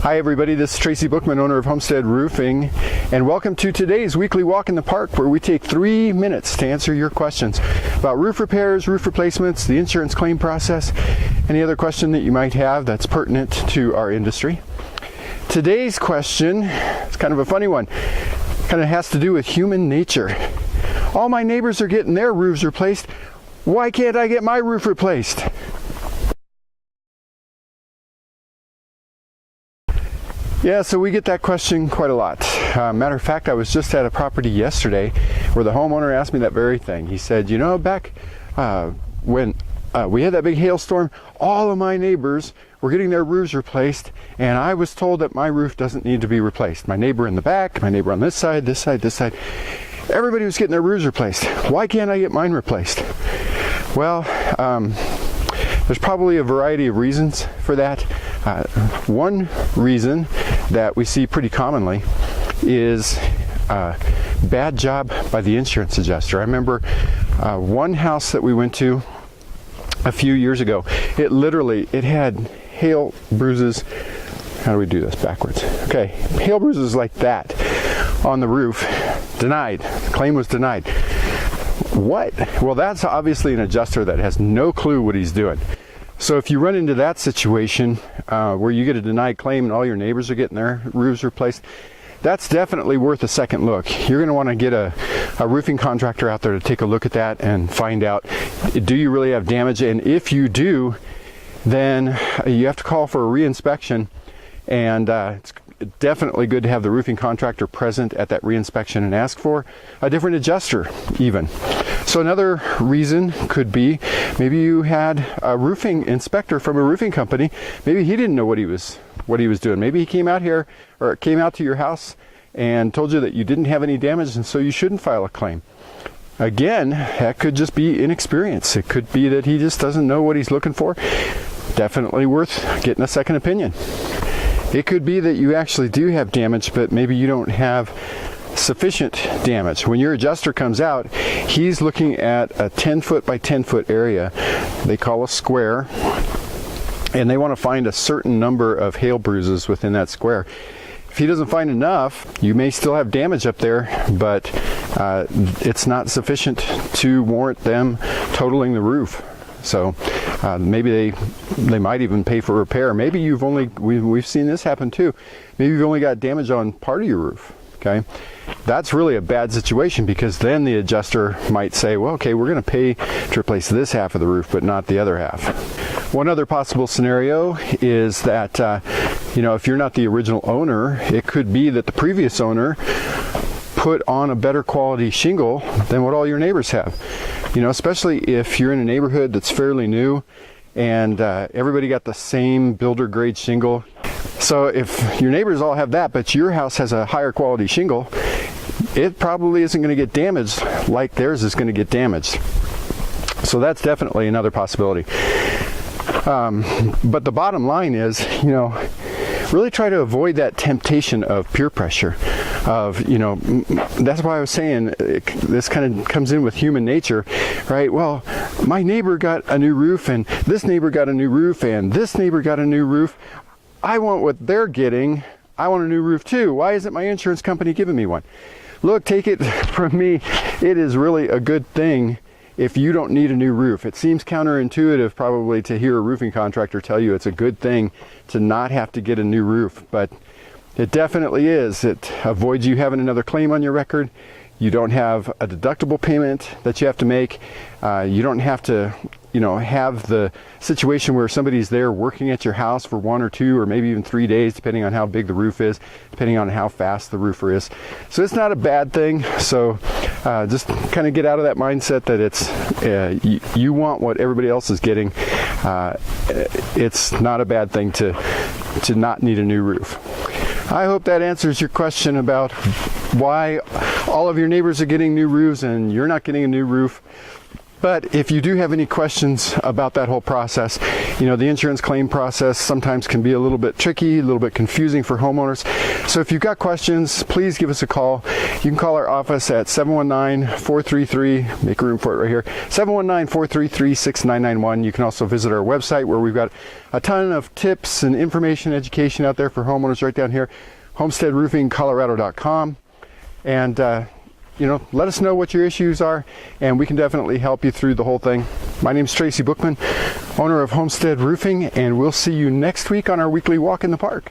Hi everybody, this is Tracy Bookman, owner of Homestead Roofing, and welcome to today's weekly walk in the park where we take 3 minutes to answer your questions about roof repairs, roof replacements, the insurance claim process, any other question that you might have that's pertinent to our industry. Today's question is kind of a funny one. Kind of has to do with human nature. All my neighbors are getting their roofs replaced. Why can't I get my roof replaced? Yeah, so we get that question quite a lot. Matter of fact, I was just at a property yesterday where the homeowner asked me that very thing. He said, you know, back when we had that big hailstorm, all of my neighbors were getting their roofs replaced, and I was told that my roof doesn't need to be replaced. My neighbor in the back, my neighbor on this side, this side, this side, everybody was getting their roofs replaced. Why can't I get mine replaced? Well, there's probably a variety of reasons for that. One reason that we see pretty commonly is bad job by the insurance adjuster. I remember one house that we went to a few years ago. It had hail bruises. How do we do this backwards? Okay, hail bruises like that on the roof. Denied. The claim was denied. What? Well, that's obviously an adjuster that has no clue what he's doing. So if you run into that situation where you get a denied claim and all your neighbors are getting their roofs replaced, that's definitely worth a second look. You're going to want to get a roofing contractor out there to take a look at that and find out, do you really have damage? And if you do, then you have to call for a re-inspection, and it's definitely good to have the roofing contractor present at that reinspection and ask for a different adjuster even. So another reason could be maybe you had a roofing inspector from a roofing company. Maybe he didn't know what he was doing. Maybe he came out here or came out to your house and told you that you didn't have any damage, and so you shouldn't file a claim. Again, that could just be inexperience. It could be that he just doesn't know what he's looking for. Definitely worth getting a second opinion. It could be that you actually do have damage, but maybe you don't have sufficient damage. When your adjuster comes out, he's looking at a 10-foot by 10-foot area they call a square, and they want to find a certain number of hail bruises within that square. If he doesn't find enough, you may still have damage up there, but it's not sufficient to warrant them totaling the roof. So maybe they might even pay for repair. Maybe we've seen this happen too. Maybe you've only got damage on part of your roof. Okay, that's really a bad situation, because then the adjuster might say, well, okay, we're going to pay to replace this half of the roof, but not the other half. One other possible scenario is that if you're not the original owner, it could be that the previous owner put on a better quality shingle than what all your neighbors have. Especially if you're in a neighborhood that's fairly new and everybody got the same builder grade shingle. So if your neighbors all have that, but your house has a higher quality shingle, it probably isn't going to get damaged like theirs is going to get damaged. So that's definitely another possibility. But the bottom line is, really try to avoid that temptation of peer pressure. That's why I was saying this kind of comes in with human nature, right? Well, my neighbor got a new roof, and this neighbor got a new roof, and this neighbor got a new roof. I want what they're getting. I want a new roof too. Why isn't my insurance company giving me one? Look, take it from me, it is really a good thing if you don't need a new roof. It seems counterintuitive probably to hear a roofing contractor tell you it's a good thing to not have to get a new roof, but it definitely is. It avoids you having another claim on your record. You don't have a deductible payment that you have to make. You don't have to have the situation where somebody's there working at your house for 1 or 2 or maybe even 3 days, depending on how big the roof is, depending on how fast the roofer is. So it's not a bad thing. So just kind of get out of that mindset that it's you want what everybody else is getting. It's not a bad thing to not need a new roof. I hope that answers your question about why all of your neighbors are getting new roofs and you're not getting a new roof. But if you do have any questions about that whole process, you know, the insurance claim process sometimes can be a little bit tricky, a little bit confusing for homeowners. So if you've got questions, please give us a call. You can call our office at 719-433, make room for it right here, 719-433-6991. You can also visit our website where we've got a ton of tips and information, education out there for homeowners right down here, homesteadroofingcolorado.com. And you know, let us know what your issues are, and we can definitely help you through the whole thing. My name's Tracy Bookman, owner of Homestead Roofing, and we'll see you next week on our weekly walk in the park.